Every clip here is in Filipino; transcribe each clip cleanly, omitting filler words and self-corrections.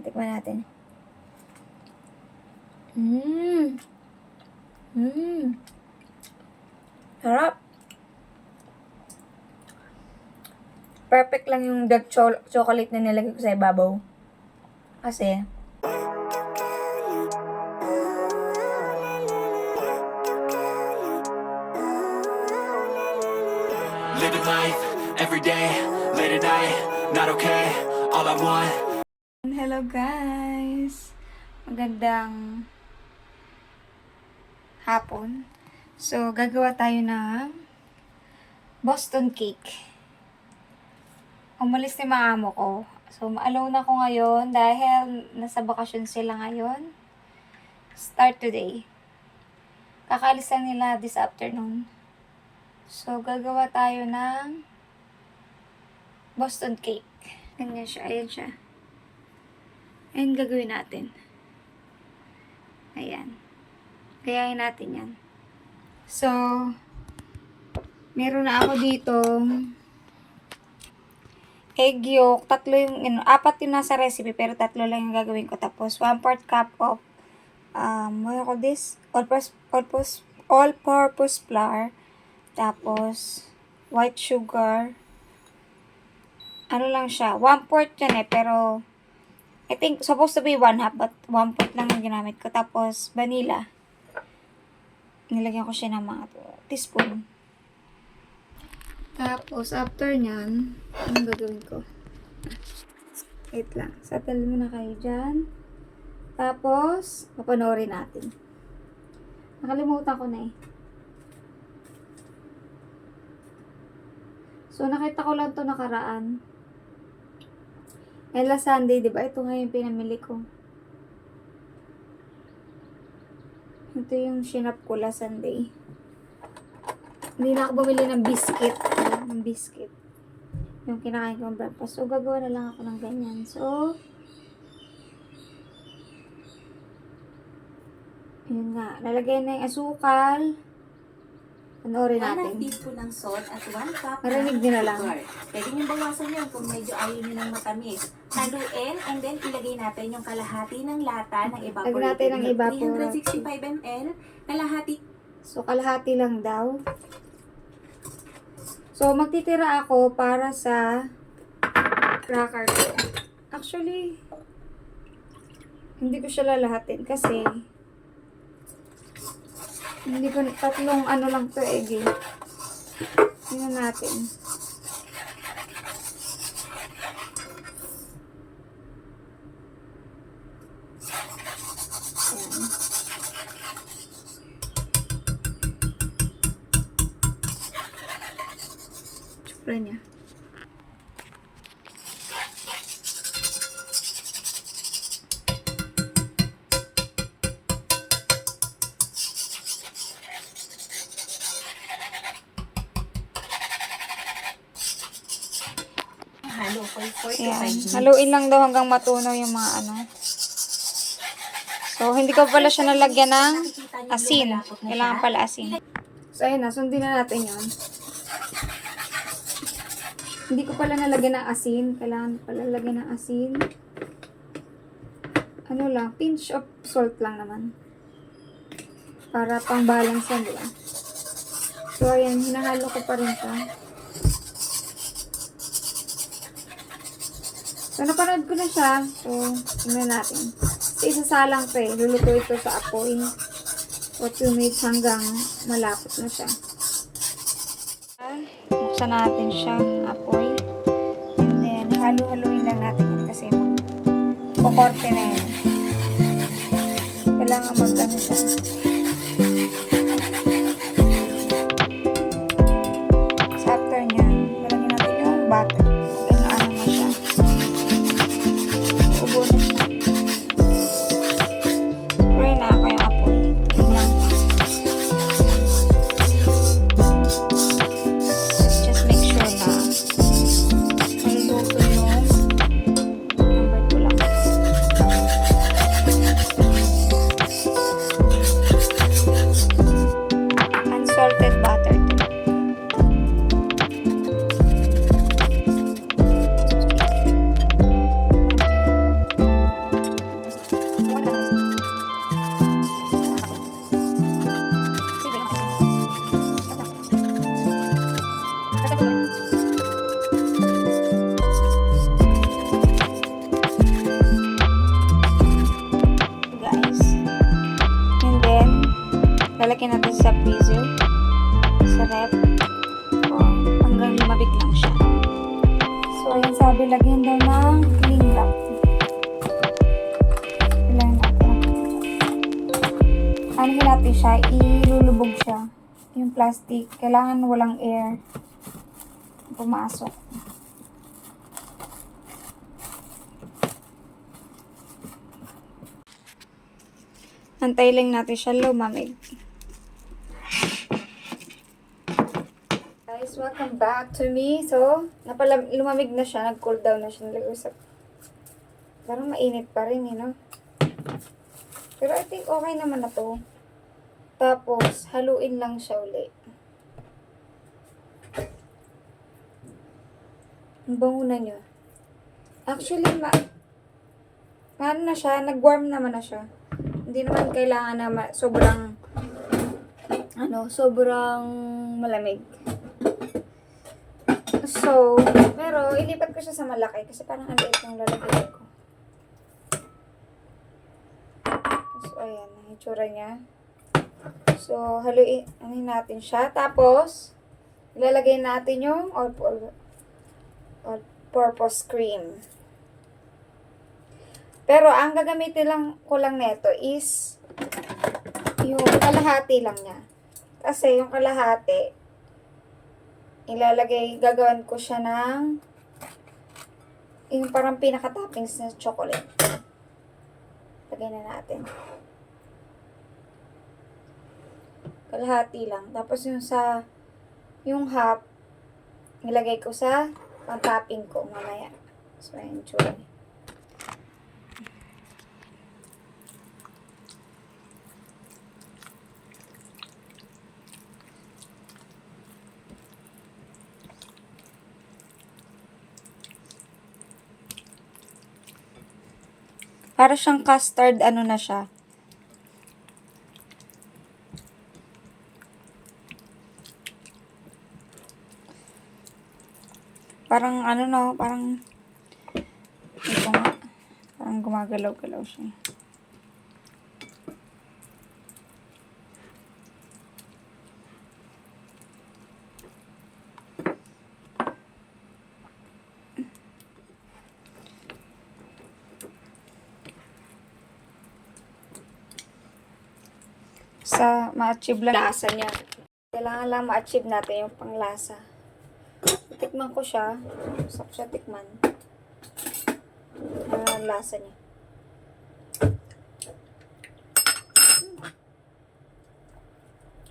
Ayan, tikman natin. Sarap. Perfect lang yung dark chocolate na nilagay ko sa ibabaw. Kasi, living life every day, late at night, not okay. All I want. hello guys! Magandang hapon. So, gagawa tayo ng Boston cake. Umalis ni mga amo ko. So, ma-alone ako ngayon dahil nasa bakasyon sila ngayon. Start today. Kakaalis lang nila this afternoon. So, gagawa tayo ng Boston cake. Ganyan siya. Ayan siya. Ayan gagawin natin. Ayan. Gayahin natin yan. So, meron na ako dito egg yolk. Tatlo yung, apat yung nasa recipe, pero tatlo lang yung gagawin ko. Tapos, 1/4 cup of, what do you call this? All-purpose flour. Tapos, white sugar. Ano lang siya? 1/4 yan pero, I think, supposed to be 1/2, but 1/4 lang yung ginamit ko. Tapos, vanilla. Nilagyan ko siya ng mga teaspoon. Tapos, after nyan, anong gagawin ko? Wait lang. Settle muna kayo dyan. Tapos, papanoorin natin. Nakalimutan ko na eh. So, nakita ko lang to nakaraan. Last Sunday, diba? Ito nga yung pinamili ko. Ito yung shinap ko last Sunday. Hindi na ako bumili ng biscuit. Ng biscuit. Yung kinakain ko ng breakfast. So, gagawa na lang ako ng ganyan. So, yun nga. Lalagay na yung asukal. Panoorin natin. 1 teaspoon ng salt at 1 cup Marinig nyo na lang. sugar. Pwede nyo bawasan yun kung medyo ayaw nyo ng matamis. Haluin and then ilagay natin yung kalahati ng lata ng Lagyan evaporated natin ng milk. evaporated. 365 ml, kalahati. So, kalahati lang daw. So, magtitira ako para sa cracker ko. Actually, hindi ko siya lalahatin kasi hindi ko, tatlong ano lang to egg eh. Tingnan natin. Ayan. Tsura niya. Halo for 4 to 5 Ayan. minutes. Haluin lang daw hanggang matunaw yung mga ano. So, hindi ko pala siya nalagyan ng asin. Kailangan pala asin. So, ayun na. Sundin na natin yun. Hindi ko pala nalagyan ng asin. Kailangan pala lagyan ng asin. Ano lang. Pinch of salt lang naman. Para pang balance yan, diba? So, ayan. Hinahalo ko pa rin siya. So, napanood ko na siya. So, tingnan natin. So, isasalang to eh. Luluto ito sa apoy. For 2 minutes hanggang malapot na siya. Buksan natin siya. Apoy. And then, halu-haluin lang natin yun kasi kukorte na yun. Kailangan mag-ano siya. So, after niya, lalagyan natin yung butter. Ano na siya. Ubo na siya. Try na ako yung apoy. Tingnan. Just make sure na maluluto yung number 2 lang. lalagyan natin sa freezer, sa rep, o hanggang lumabig lang siya. So, ayan sabi, lagyan daw ng cling wrap. Ilagyan natin. Ano natin siya, ilulubog siya. Yung plastic, kailangan walang air pumasok. Antay lang natin siya lumamig. Guys, welcome back to me. So, lumamig na siya, nag-cool down na siya. Parang mainit pa rin, no? Pero I think okay naman na to. Tapos, haluin lang siya uli. Ang bango na niya. Actually, ano na siya, nag-warm naman na siya. Hindi naman kailangan na sobrang malamig. So, pero ilipat ko siya sa malaki kasi parang ang liit yung lalagay ko. So, ayan, ang itsura niya. So, haluin natin siya. Tapos, ilalagay natin yung all-purpose cream. Pero, ang gagamitin ko lang neto is yung kalahati lang niya. Kasi yung kalahati, gagawin ko siya ng yung parang pinaka-toppings na chocolate. Lagay na natin. Kalahati lang. Tapos yung half, nilagay ko sa pang-topping ko mamaya. So, ayan, tsura. Para siyang custard, na siya. Parang parang ito nga. Parang gumagalaw-galaw siya. Sa ma-achieve lang lasa niya. Kailangan lang ma-achieve natin yung panglasa. Tikman ko siya. Gusto ko siya tikman. Ano ang lasa niya.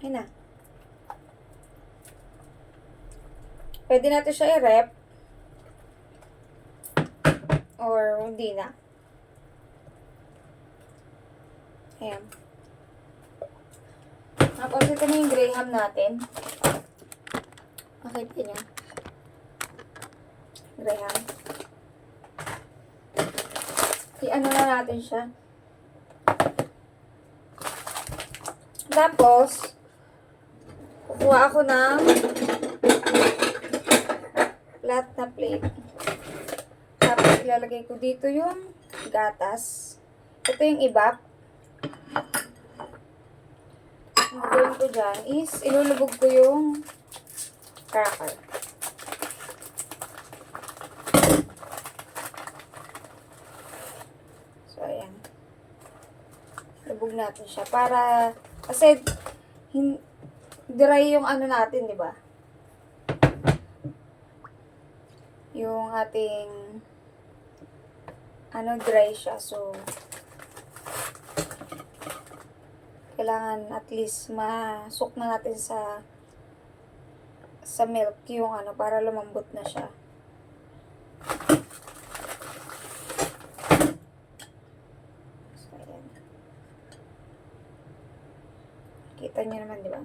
Ayun na. Pwede natin siya i-rep. Or hindi na. Ayan. Tapos ito na yung graham natin. Makita niyo. Graham. I-ano na natin siya. Tapos, kukuha ako ng flat na plate. Tapos, ilalagay ko dito yung gatas. Ito yung ibap. Ang gawin ko dyan is, ilulubog ko yung cracker. So, ayan. Lubog natin siya. Para, kasi, dry yung natin, di ba? Yung ating, dry siya. So, kailangan at least masuk na natin sa milk yung para lumambot na siya. So, ayan. Kita niyo naman, di ba?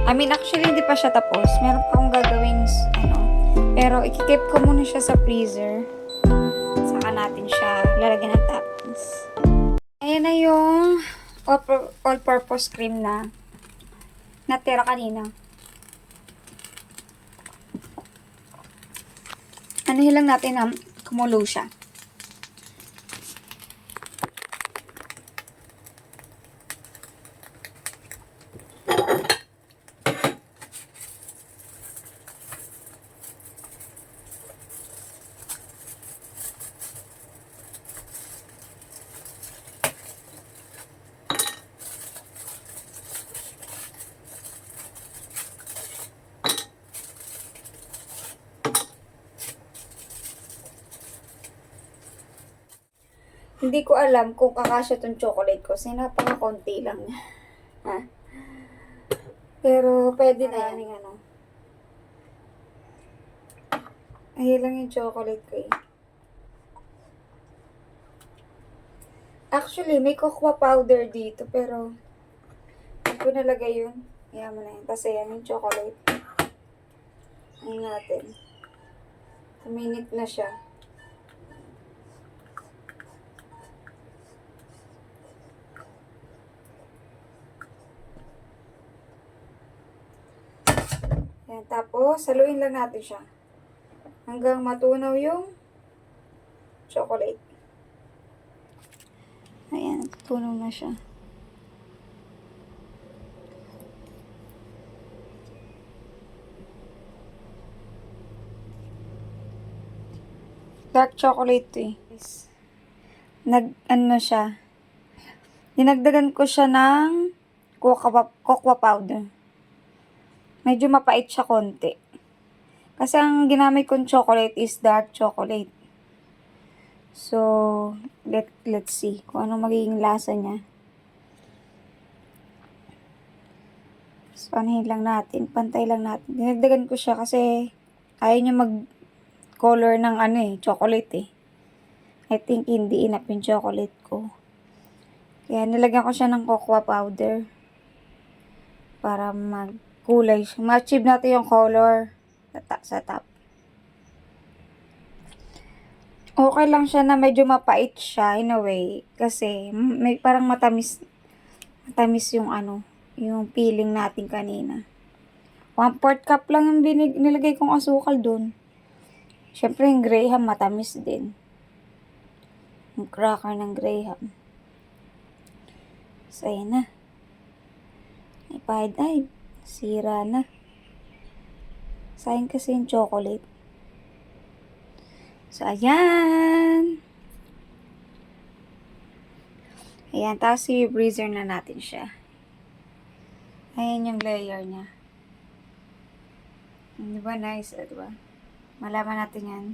I mean, actually, hindi pa siya tapos. Meron pa akong gagawing, ano, pero ikikip ko muna siya sa freezer. Saka natin siya lalagyan ng toppings. Ayan na yung all-purpose cream na natira kanina. Anuhin lang natin na kumulo siya. Hindi ko alam kung kakasya tong chocolate ko. Kasi napaka-konti lang niya. Ha? Pero, pwede na yan. Ano. Ayun lang yung chocolate ko eh. Actually, may cocoa powder dito. Pero, hindi ko nalagay yun. Ayan mo na yun. Tapos ayan yung chocolate. Ayan natin. Minute na siya. Yan, tapos, haluin lang natin siya. Hanggang matunaw yung chocolate. Ayan, tunaw na siya. Dark chocolate to eh. Ano siya. Dinagdagan ko siya ng cocoa powder. Medyo mapait siya konti. Kasi ang ginamit kong chocolate is dark chocolate. So, let's see kung ano magiging lasa niya. So, anahin lang natin. Pantay lang natin. Dinagdagan ko siya kasi ayaw niya mag-color ng chocolate eh. I think hindi enough yung chocolate ko. Kaya nilagyan ko siya ng cocoa powder. Para kulay siya. Ma-achieve natin yung color sa top. Okay lang siya na medyo mapait siya in a way. Kasi may parang matamis yung yung feeling natin kanina. 1/4 cup lang yung nilagay kong asukal doon. Siyempre yung Graham matamis din. Yung cracker ng Graham. So, ayan na. Ay, sira na. Sayang kasi yung chocolate. So, ayan. Ayan, tapos i-freezer na natin siya. Ayan yung layer niya. Di ba nice? Diba? Malaman natin yan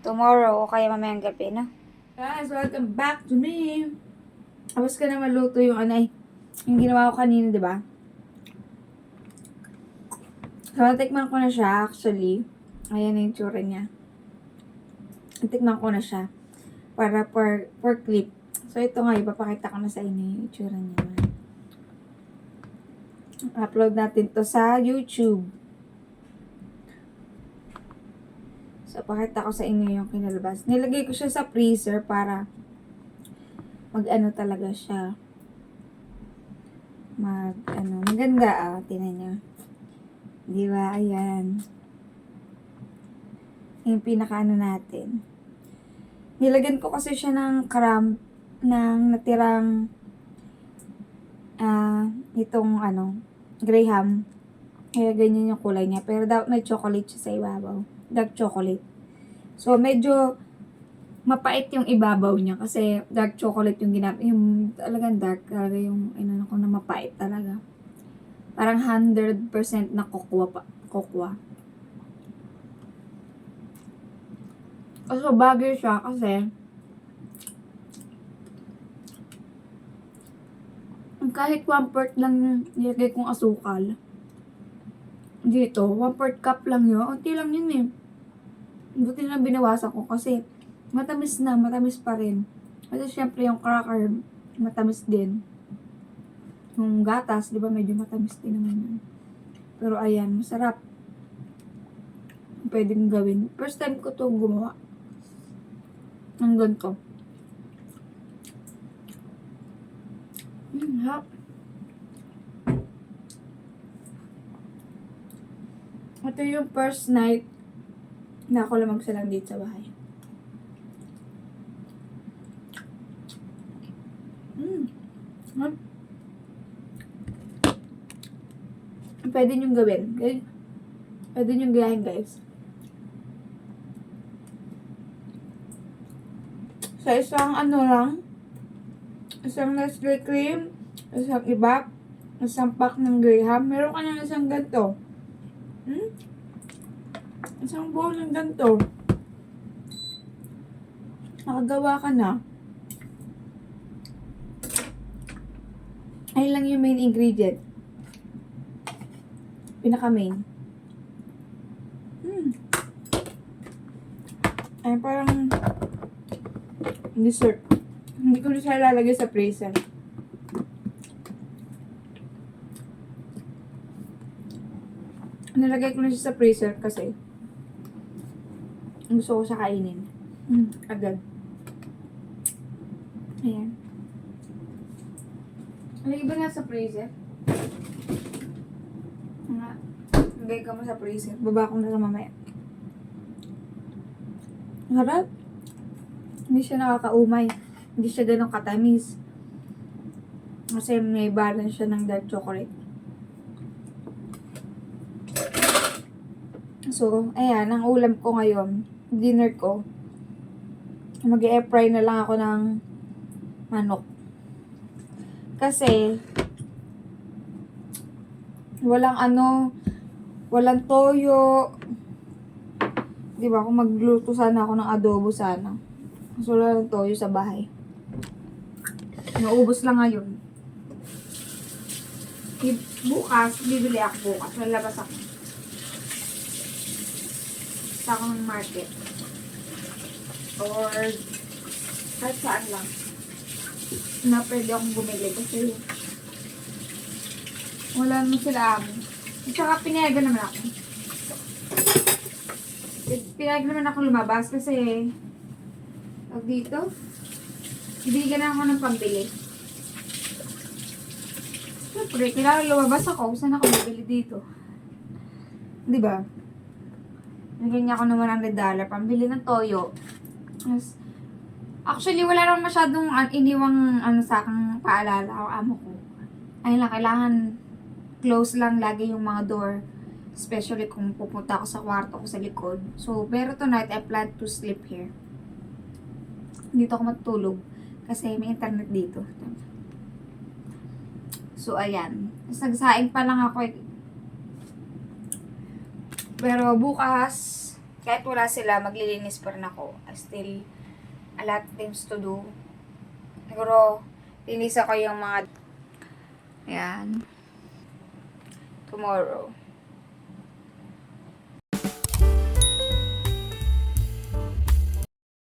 tomorrow o kaya mamayang gabi, no? Guys, welcome back to me. Tapos ka na maluto yung yung ginawa ko kanina, di ba? So, natikman ko na siya, actually. Ayan na yung tsura niya. Natikman ko na siya. Para for clip. So, ito nga, ipapakita ko na sa inyo yung tsura niya. Upload natin to sa YouTube. So, pakita ko sa inyo yung kinalabas. Nilagay ko siya sa freezer para talaga siya. Maganda tinan niyo. Di ba? Ayan. Yung natin. Nilagyan ko kasi siya ng ng natirang itong Graham. Kaya ganyan yung kulay niya. Pero dapat may chocolate siya sa ibabaw. Dark chocolate. So, medyo mapait yung ibabaw niya kasi dark chocolate yung yung talagang dark talaga yung ko na mapait talaga. Parang 100% na cocoa. So, bagay siya kasi kahit 1/4 lang nilagay kong asukal dito, 1/4 cup lang yun. Unti lang yun eh. Buti lang binawasan ko kasi matamis pa rin. Kasi syempre yung cracker, matamis din. Yung gatas, di ba medyo matamis din naman yun. Pero ayan, masarap. Pwede kong gawin. First time ko itong gumawa. Ang ganito. Hap. Ito yung first night na ako lang magsalang dito sa bahay. Hap. Pwede niyong gawin. Pwede niyong gayahin, guys. Sa isang ano lang, isang Nestle cream, isang iba, isang pack ng Graham, meron ka ng isang ganito. Isang bowl ng ganito. Nakagawa ka na. Ayun lang yung main ingredient. Pinaka-main. Ay, parang dessert. Hindi ko na siya lalagay sa freezer. Nilagay ko na siya sa freezer kasi gusto ko siya kainin. Agad. Ayan. Lagay ba na sa freezer? Lagay ka mo sa freezer. Baba ko na lang mamaya. Harap. Hindi siya nakakaumay. Hindi siya ganun katamis. Kasi may balance siya ng dark chocolate. So, ayan. Ang ulam ko ngayon, dinner ko, mag-air fry na lang ako ng manok. Kasi, walang toyo. Diba, kung magluto sana ako ng adobo sana. So, wala ng toyo sa bahay. Naubos lang ngayon. Bukas, bibili ako bukas. Lalabas ako. Sa akong market. Or, kahit saan lang. Na pwede akong bumili kasi wala naman sila amin. At saka pinayagan naman ako. Pinayagan naman ako lumabas kasi dito, ibigyan na ako ng pambili. Siyempre, kailangan lumabas ako. Saan ako bibili dito? Diba? Bigyan niya ako ng $100 pambili ng toyo. Actually, wala naman masyadong iniwang sa aking paalala o amo ko. Ayun lang, kailangan close lang lagi yung mga door. Especially kung pupunta ako sa kwarto ko sa likod. So, pero tonight, I plan to sleep here. Dito ako matutulog. Kasi may internet dito. So, ayan. Nagsaing pa lang ako. Pero bukas, kahit wala sila, maglilinis pa rin ako. I still a lot of things to do. Siguro, linis ako yung mga... Ayan. Tomorrow.